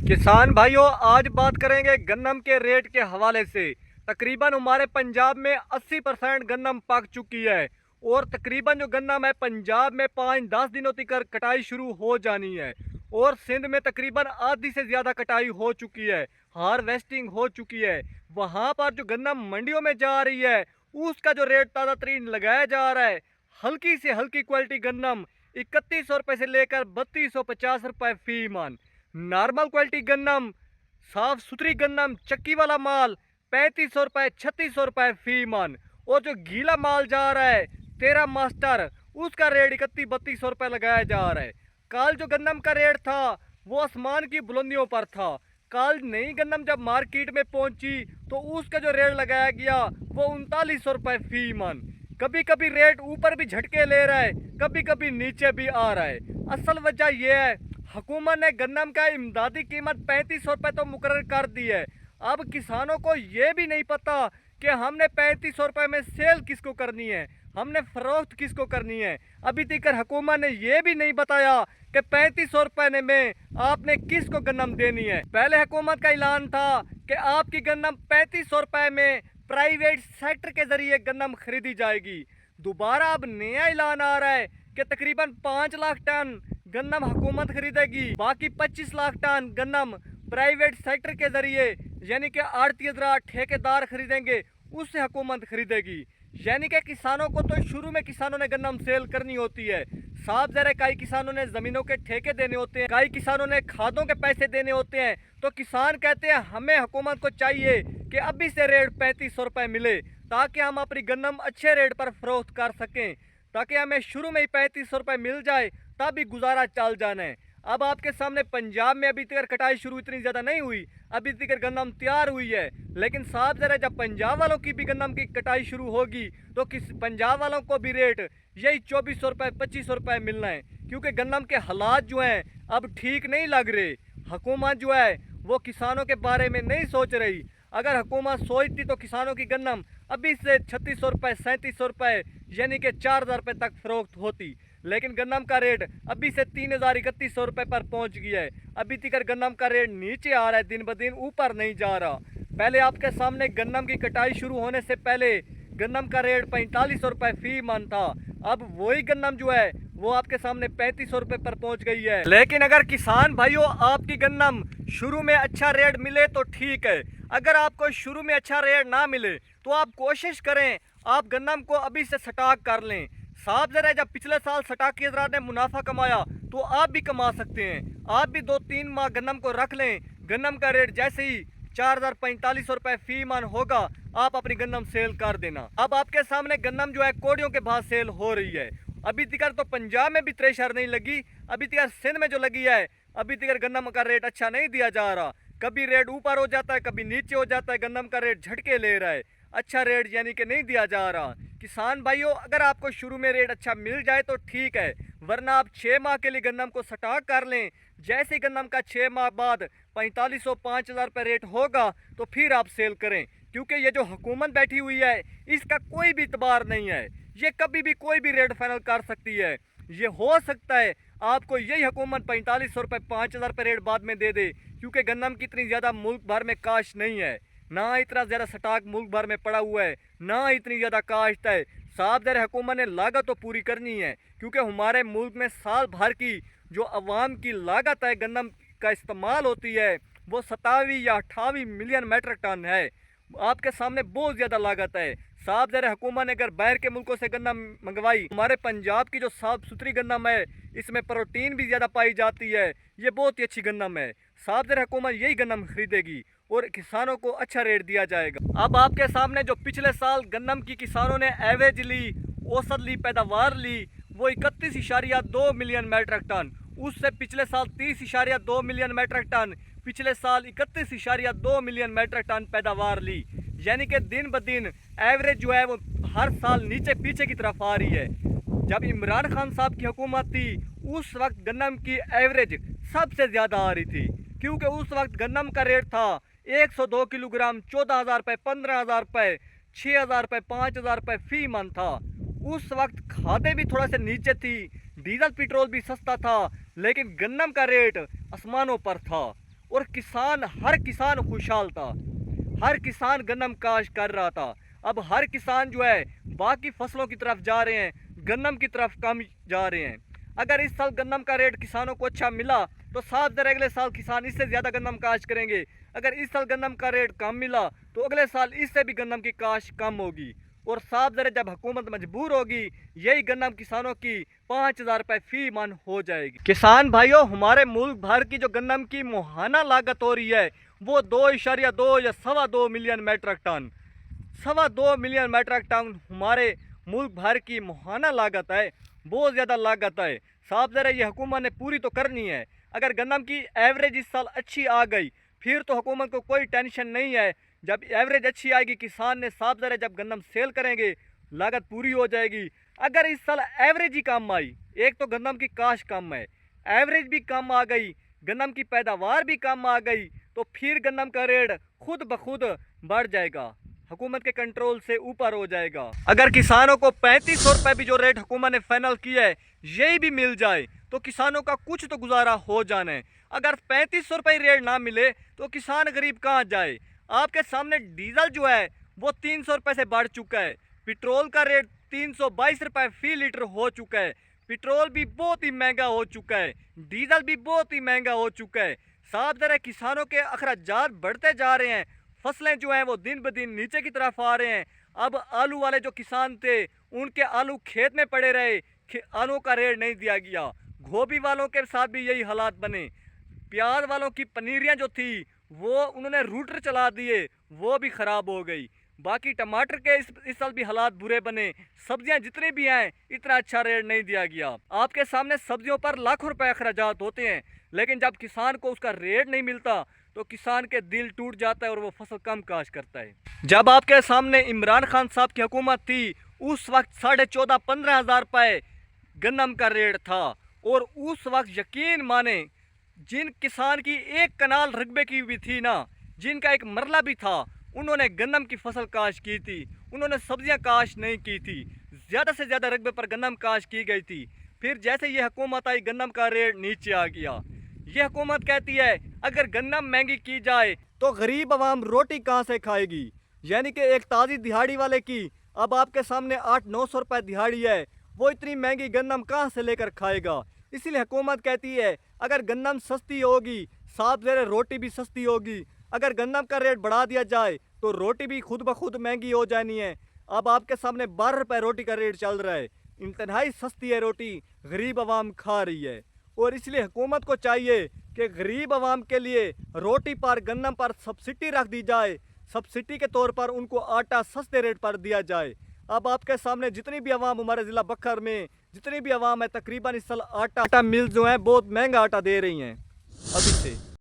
किसान भाइयों, आज बात करेंगे गन्नम के रेट के हवाले से। तकरीबन हमारे पंजाब में 80% गन्नम पक चुकी है और तकरीबन जो गन्नम है पंजाब में 5-10 दिनों तक कटाई शुरू हो जानी है और सिंध में तकरीबन आधी से ज़्यादा कटाई हो चुकी है, हार्वेस्टिंग हो चुकी है। वहाँ पर जो गन्नम मंडियों में जा रही है उसका जो रेट ताज़ा तरीन लगाया जा रहा है, हल्की से हल्की क्वालिटी गन्नम 3100 रुपये से लेकर 3250 रुपये फी मन। नॉर्मल क्वालिटी गन्नम, साफ सुथरी गन्नम, चक्की वाला माल 3500 रुपये 3600 रुपये फी मन। और जो गीला माल जा रहा है 13 मास्टर, उसका रेट 31-3200 रुपये लगाया जा रहा है। कल जो गन्नम का रेट था वो आसमान की बुलंदियों पर था। कल नई गन्नम जब मार्केट में पहुंची तो उसका जो रेट लगाया गया वो 3900 रुपये फी मन। कभी कभी रेट ऊपर भी झटके ले रहा है, कभी कभी नीचे भी आ रहा है। असल वजह यह है, हुकूमत ने गन्नम का इमदादी कीमत 3500 रुपये तो मुकर्रर कर दी है। अब किसानों को ये भी नहीं पता कि हमने 3500 रुपये में सेल किसको करनी है, हमने फरोख्त किसको करनी है। अभी तक हुकूमत ने यह भी नहीं बताया कि 3500 रुपये में आपने किसको गन्नम देनी है। पहले हुकूमत का ऐलान था कि आपकी गन्नम 3500 रुपये में प्राइवेट सेक्टर के जरिए गन्नम खरीदी जाएगी। दोबारा अब नया ऐलान आ रहा है कि तकरीबन 5 लाख टन गन्नम हुकूमत खरीदेगी, बाकी 25 लाख टन गन्नम प्राइवेट सेक्टर के जरिए यानी कि आड़ती ठेकेदार खरीदेंगे, उससे हुकूमत खरीदेगी। यानी कि किसानों को तो शुरू में किसानों ने गन्नम सेल करनी होती है। साफ ज़रा कई किसानों ने ज़मीनों के ठेके देने होते हैं, कई किसानों ने खादों के पैसे देने होते हैं। तो किसान कहते हैं हमें हुकूमत को चाहिए कि अभी से रेट 3500 रुपये मिले ताकि हम अपनी गन्नम अच्छे रेट पर फरोख्त कर सकें, ताकि हमें शुरू में ही 3500 रुपये मिल जाए तब भी गुजारा चल जाना है। अब आपके सामने पंजाब में अभी तक कटाई शुरू इतनी ज़्यादा नहीं हुई, अभी तक गन्नम तैयार हुई है। लेकिन साफ ज़रा जब पंजाब वालों की भी गन्नम की कटाई शुरू होगी तो किस पंजाब वालों को भी रेट यही 2400 रुपये 2500 रुपये मिलना है, क्योंकि गन्नम के हालात जो हैं अब ठीक नहीं लग रहे। हुकूमत जो है वो किसानों के बारे में नहीं सोच रही। अगर हुकूमत सोचती तो किसानों की गन्नम अभी से 3600 रुपये 3700 रुपये यानी कि 4000 रुपये तक फरोख्त होती। लेकिन गन्नम का रेट अभी से 3100 रुपये पर पहुंच गया है। अभी तक गन्नम का रेट नीचे आ रहा है, दिन ब दिन ऊपर नहीं जा रहा। पहले आपके सामने गन्नम की कटाई शुरू होने से पहले गन्नम का रेट 4500 रुपये फी मन था। अब वही गन्नम जो है वो आपके सामने 3500 रुपये पर पहुंच गई है। लेकिन अगर किसान भाइयों आपकी गन्नम शुरू में अच्छा रेट मिले तो ठीक है, अगर आपको शुरू में अच्छा रेट ना मिले तो आप कोशिश करें आप गन्नम को अभी से स्टॉक कर लें। साफ ज़रा जब पिछले साल स्टॉक की हजरात ने मुनाफा कमाया तो आप भी कमा सकते हैं। आप भी 2-3 माह गन्नम को रख लें। गन्नम का रेट जैसे ही 4045 रुपये फी मन होगा आप अपनी गन्नम सेल कर देना। अब आपके सामने गन्नम जो है कोड़ियों के भाव सेल हो रही है। अभी तक तो पंजाब में भी थ्रेशर नहीं लगी, अभी तक सिंध में जो लगी है अभी तक गन्नम का रेट अच्छा नहीं दिया जा रहा। कभी रेट ऊपर हो जाता है, कभी नीचे हो जाता है। गन्नम का रेट झटके ले रहा है, अच्छा रेट यानी कि नहीं दिया जा रहा। किसान भाइयों अगर आपको शुरू में रेट अच्छा मिल जाए तो ठीक है, वरना आप 6 माह के लिए गन्नम को स्टॉक कर लें। जैसे गन्नम का 6 माह बाद 4500-5000 रुपये रेट होगा तो फिर आप सेल करें, क्योंकि ये जो हुकूमत बैठी हुई है इसका कोई भी इतबार नहीं है। ये कभी भी कोई भी रेट फाइनल कर सकती है। ये हो सकता है आपको यही हुकूमत 4500 रुपये 5000 रुपये रेट बाद में दे दे, क्योंकि गन्नम की इतनी ज़्यादा मुल्क भर में काश्त नहीं है, ना इतना ज़्यादा स्टॉक मुल्क भर में पड़ा हुआ है, ना इतनी ज़्यादा काश्त है। साफ ज़रा हुकूमत ने लागत तो पूरी करनी है, क्योंकि हमारे मुल्क में साल भर की जो अवाम की लागत है गन्नम का इस्तेमाल होती है वो 27 या 28 मिलियन मेट्रिक टन है। आपके सामने बहुत ज़्यादा लागत है। साफ ज़रा हुकूमत ने अगर बाहर के मुल्कों से गन्नम मंगवाई, हमारे पंजाब की जो साफ सुथरी गन्नम है इसमें प्रोटीन भी ज़्यादा पाई जाती है, ये बहुत ही अच्छी गन्नम है। साफ ज़रा हुकूमत यही गन्नम खरीदेगी और किसानों को अच्छा रेट दिया जाएगा। अब आपके सामने जो पिछले साल गन्नम की किसानों ने एवरेज ली, औसत ली, पैदावार ली वो 31.2 मिलियन मेट्रिक टन, उससे पिछले साल 30.2 मिलियन मेट्रिक टन, पिछले साल 31.2 मिलियन मेट्रिक टन पैदावार ली। यानी कि दिन ब दिन एवरेज जो है वो हर साल नीचे पीछे की तरफ आ रही है। जब इमरान खान साहब की हुकूमत थी उस वक्त गन्नम की एवरेज सबसे ज़्यादा आ रही थी, क्योंकि उस वक्त गन्नम का रेट था 102 किलोग्राम 14,000 रुपये, 15,000 रुपये, 6,000 रुपये, 5,000 रुपये फी मन था। उस वक्त खादें भी थोड़ा से नीचे थी, डीजल पेट्रोल भी सस्ता था, लेकिन गन्नम का रेट आसमानों पर था। और हर किसान खुशहाल था। हर किसान गन्नम काश्त कर रहा था। अब हर किसान जो है बाकी फसलों की तरफ जा रहे हैं, गन्नम की तरफ कम जा रहे हैं। अगर इस साल गन्नम का रेट किसानों को अच्छा मिला तो साफ ज़रा अगले साल किसान इससे ज़्यादा गन्नम काश्त करेंगे। अगर इस साल गन्नम का रेट कम मिला तो अगले साल इससे भी गन्नम की काश्त कम होगी। और साफ ज़रा जब हुकूमत मजबूर होगी, यही गन्नम किसानों की 5,000 रुपये फी मन हो जाएगी। किसान भाइयों, हमारे मुल्क भर की जो गन्नम की मुहाना लागत हो रही है वो 2.2 या 2.25 million metric ton, 2.25 million metric ton हमारे मुल्क भर की मुहाना लागत है। बहुत ज़्यादा लागत है। साफ ज़रा ये हुकूमत ने पूरी तो करनी है। अगर गन्नम की एवरेज इस साल अच्छी आ गई फिर तो हुकूमत को कोई टेंशन नहीं है। जब एवरेज अच्छी आएगी, किसान ने साफ ज़रा जब गन्नम सेल करेंगे, लागत पूरी हो जाएगी। अगर इस साल एवरेज ही कम आई, एक तो गन्नम की काश्त कम है, एवरेज भी कम आ गई, गन्नम की पैदावार भी कम आ गई, तो फिर गन्नम का रेट खुद ब खुद बढ़ जाएगा, हुकूमत के कंट्रोल से ऊपर हो जाएगा। अगर किसानों को 3500 रुपये भी जो रेट हुकूमत ने फाइनल किया है यही भी मिल जाए तो किसानों का कुछ तो गुजारा हो जाना है। अगर 3500 रुपये रेट ना मिले तो किसान गरीब कहाँ जाए। आपके सामने डीजल जो है वो 300 रुपये से बढ़ चुका है। पेट्रोल का रेट 322 रुपये फी लीटर हो चुका है। पेट्रोल भी बहुत ही महंगा हो चुका है, डीजल भी बहुत ही महंगा हो चुका है। साफ ज़रा किसानों के अखराजात बढ़ते जा रहे हैं। फसलें जो हैं वो दिन ब दिन नीचे की तरफ आ रहे हैं। अब आलू वाले जो किसान थे उनके आलू खेत में पड़े रहे, आलू का रेट नहीं दिया गया। गोभी वालों के साथ भी यही हालात बने। प्याज वालों की पनीरियाँ जो थी वो उन्होंने रूटर चला दिए, वो भी ख़राब हो गई। बाकी टमाटर के इस साल भी हालात बुरे बने। सब्जियां जितनी भी हैं इतना अच्छा रेट नहीं दिया गया। आपके सामने सब्जियों पर लाखों रुपए अखराजात होते हैं, लेकिन जब किसान को उसका रेट नहीं मिलता तो किसान के दिल टूट जाता है और वो फसल कम काश्त करता है। जब आपके सामने इमरान खान साहब की हुकूमत थी उस वक्त 14,500-15 हज़ार रुपये गन्नम का रेट था। और उस वक्त यकीन माने जिन किसान की एक कनाल रकबे की भी थी ना, जिनका एक मरला भी था, उन्होंने गन्नम की फसल काश्त की थी, उन्होंने सब्जियां काश्त नहीं की थी। ज़्यादा से ज़्यादा रकबे पर गन्नम काश्त की गई थी। फिर जैसे ये हुकूमत आई गन्नम का रेट नीचे आ गया। ये हुकूमत कहती है अगर गन्नम महंगी की जाए तो गरीब आवाम रोटी कहाँ से खाएगी। यानी कि एक ताज़ी दिहाड़ी वाले की अब आपके सामने 800-900 रुपये दिहाड़ी है, वो इतनी महंगी गन्नम कहाँ से लेकर खाएगा। इसीलिए हुकूमत कहती है अगर गन्नम सस्ती होगी, साफ ज़रा रोटी भी सस्ती होगी। अगर गन्नम का रेट बढ़ा दिया जाए तो रोटी भी खुद ब खुद महंगी हो जानी है। अब आपके सामने 12 रुपये रोटी का रेट चल रहा है। इंतहाई सस्ती है रोटी, गरीब आवाम खा रही है। और इसलिए हुकूमत को चाहिए कि गरीब आवाम के लिए रोटी पर, गन्नम पर सब्सिडी रख दी जाए। सब्सिडी के तौर पर उनको आटा सस्ते रेट पर दिया जाए। अब आपके सामने जितनी भी आवाम हमारे ज़िला बखर में जितनी भी आवाम है, तकरीबन इस साल आटा मिल जो है बहुत महंगा आटा दे रही हैं अभी से।